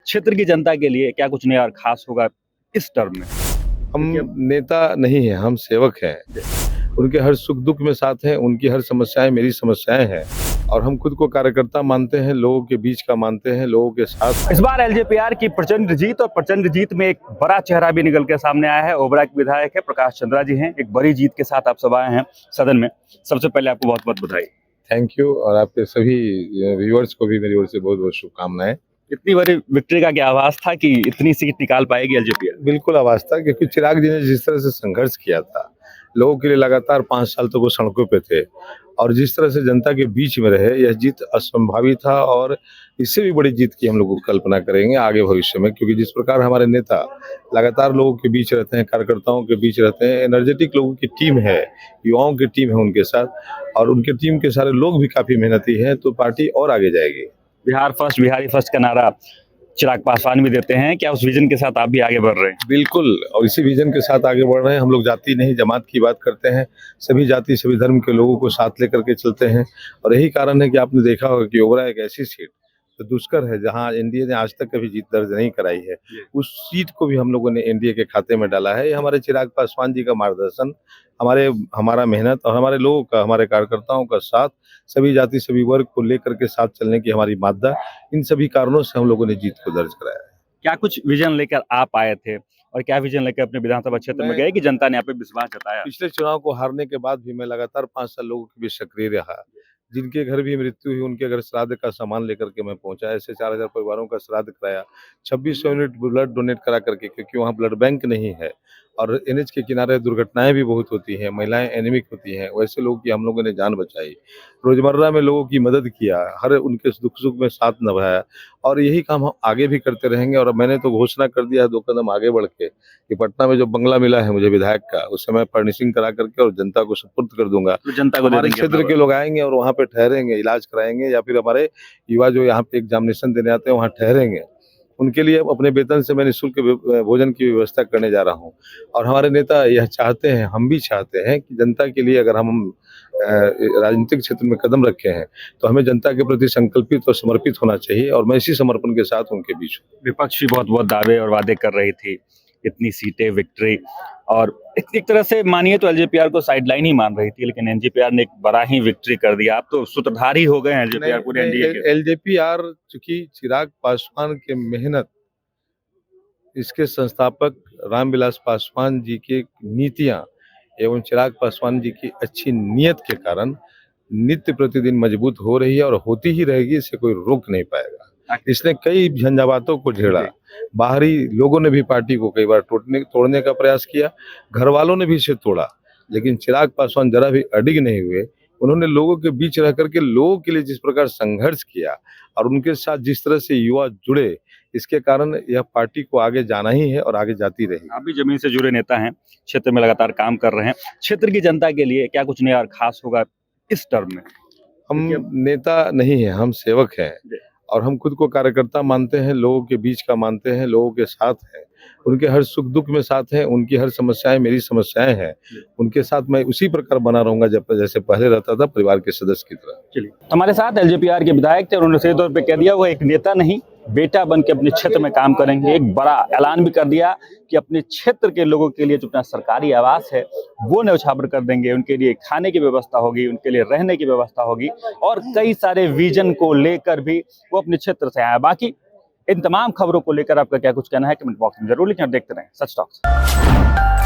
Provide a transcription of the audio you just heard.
क्षेत्र की जनता के लिए क्या कुछ नया और खास होगा इस टर्म में? हम नेता नहीं हैं, हम सेवक हैं। उनके हर सुख दुख में साथ हैं, उनकी हर समस्याएं मेरी समस्याएं हैं और हम खुद को कार्यकर्ता मानते हैं, लोगों के बीच का मानते हैं, लोगों के साथ। इस बार एलजेपीआर की प्रचंड जीत और प्रचंड जीत में एक बड़ा चेहरा भी निकल के सामने आया है। ओबरा के विधायक है प्रकाश चंद्रा जी हैं। एक बड़ी जीत के साथ आप सब आए हैं सदन में। सबसे पहले आपको बहुत बहुत बधाई। थैंक यू और आपके सभी व्यूअर्स को भी मेरी ओर से बहुत बहुत शुभकामनाएं। इतनी बड़ी विक्ट्री का क्या आभास था कि इतनी सीट निकाल पाएगी एलजेपीआर? बिल्कुल आवाज था, क्योंकि चिराग जी ने जिस तरह से संघर्ष किया था, लोगों के लिए लगातार 5 साल तक वो सड़कों पे थे और जिस तरह से जनता के बीच में रहे, यह जीत असंभावी था और इससे भी बड़ी जीत की हम लोग कल्पना करेंगे आगे भविष्य में। क्योंकि जिस प्रकार हमारे नेता लगातार लोगों के बीच रहते हैं, कार्यकर्ताओं के बीच रहते हैं, एनर्जेटिक लोगों की टीम है, युवाओं की टीम है उनके साथ, और उनके टीम के सारे लोग भी काफी मेहनती हैं, तो पार्टी और आगे जाएगी। बिहार फर्स्ट, बिहारी फर्स्ट का नारा चिराग पासवान भी देते हैं। क्या उस विजन के साथ आप भी आगे बढ़ रहे हैं? बिल्कुल, और इसी विजन के साथ आगे बढ़ रहे हैं। हम लोग जाति नहीं जमात की बात करते हैं, सभी जाति सभी धर्म के लोगों को साथ लेकर के चलते हैं और यही कारण है कि आपने देखा होगा कि ओबरा एक ऐसी सीट तो दुष्कर है जहां एनडीए ने आज तक कभी जीत दर्ज नहीं कराई है। उस सीट को भी हम लोगों ने एनडीए के खाते में डाला है। ये हमारे चिराग पासवान जी का मार्गदर्शन, हमारा मेहनत और हमारे लोगों का, हमारे कार्यकर्ताओं का साथ, सभी जाति सभी वर्ग को लेकर के साथ चलने की हमारी मादा, इन सभी कारणों से हम लोगों ने जीत को दर्ज कराया है। क्या कुछ विजन लेकर आप आए थे और क्या विजन लेकर अपने विधानसभा क्षेत्र में गए कि जनता ने आप पे विश्वास जताया? पिछले चुनाव को हारने के बाद भी मैं लगातार 5 साल लोगों के बीच सक्रिय रहा। जिनके घर भी मृत्यु हुई उनके घर श्राद्ध का सामान लेकर के मैं पहुंचा। ऐसे 4000 परिवारों का श्राद्ध कराया, 2600 यूनिट ब्लड डोनेट करा करके, क्योंकि वहाँ ब्लड बैंक नहीं है और एनएच के किनारे दुर्घटनाएं भी बहुत होती हैं, महिलाएं एनीमिक होती हैं, वैसे लोगों की हम लोगों ने जान बचाई। रोजमर्रा में लोगों की मदद किया, हर उनके दुख सुख में साथ निभाया और यही काम हम आगे भी करते रहेंगे। और मैंने तो घोषणा कर दिया है 2 कदम आगे बढ़ के कि पटना में जो बंगला मिला है मुझे विधायक का, उससे मैं फर्निशिंग करा करके और जनता को सुपुर्द कर दूंगा। तो जनता को हमारे क्षेत्र के लोग आएंगे और वहाँ पे ठहरेंगे, इलाज कराएंगे, या फिर हमारे युवा जो यहाँ पे एग्जामिनेशन देने आते हैं वहाँ ठहरेंगे, उनके लिए अपने वेतन से मैं निःशुल्क भोजन की व्यवस्था करने जा रहा हूँ। और हमारे नेता यह चाहते हैं, हम भी चाहते हैं कि जनता के लिए अगर हम राजनीतिक क्षेत्र में कदम रखे हैं तो हमें जनता के प्रति संकल्पित और समर्पित होना चाहिए और मैं इसी समर्पण के साथ उनके बीच हूँ। विपक्ष भी बहुत बहुत दावे और वादे कर रही थी, इतनी सीटें, विक्ट्री, और एक तरह से मानिए तो एलजेपीआर को साइडलाइन ही मान रही थी, लेकिन एनजेपीआर ने एक बड़ा ही विक्ट्री कर दिया। आप तो सूत्रधारी हो गए हैं एलजेपीआर पूरे एनडीए के। एलजेपीआर चूंकि चिराग पासवान के मेहनत, इसके संस्थापक रामविलास पासवान जी की नीतियां एवं चिराग पासवान जी की अच्छी नीयत के कारण नित्य प्रतिदिन मजबूत हो रही है और होती ही रहेगी, इसे कोई रोक नहीं पाएगा। इसने कई झंझावातों को झेड़ा, बाहरी लोगों ने भी पार्टी को कई बार तोड़ने का प्रयास किया, घर वालों ने भी इसे तोड़ा, लेकिन चिराग पासवान जरा भी अडिग नहीं हुए। उन्होंने लोगों के बीच रह करके लोगों के लिए जिस प्रकार संघर्ष किया और उनके साथ जिस तरह से युवा जुड़े, इसके कारण यह पार्टी को आगे जाना ही है और आगे जाती रहेगी। आप भी जमीन से जुड़े नेता हैं, क्षेत्र में लगातार काम कर रहे हैं। क्षेत्र की जनता के लिए क्या कुछ नया और खास होगा इस टर्म में? हम नेता नहीं हैं, हम सेवक हैं और हम खुद को कार्यकर्ता मानते हैं, लोगों के बीच का मानते हैं, लोगों के साथ हैं, उनके हर सुख दुख में साथ हैं, उनकी हर समस्याएं मेरी समस्याएं हैं, उनके साथ मैं उसी प्रकार बना रहूंगा जैसे पहले रहता था, परिवार के सदस्य की तरह। चलिए, हमारे साथ एलजेपीआर के विधायक थे, उन्होंने सीधे तौर पे कह दिया वो एक नेता नहीं, बेटा बन के अपने क्षेत्र में काम करेंगे। एक बड़ा ऐलान भी कर दिया कि अपने क्षेत्र के लोगों के लिए जो अपना सरकारी आवास है वो न्यौछावर कर देंगे, उनके लिए खाने की व्यवस्था होगी, उनके लिए रहने की व्यवस्था होगी और कई सारे विजन को लेकर भी वो अपने क्षेत्र से आया। बाकी इन तमाम खबरों को लेकर आपका क्या कुछ कहना है कमेंट बॉक्स में जरूर लिखें और देखते रहें सच टॉक्स।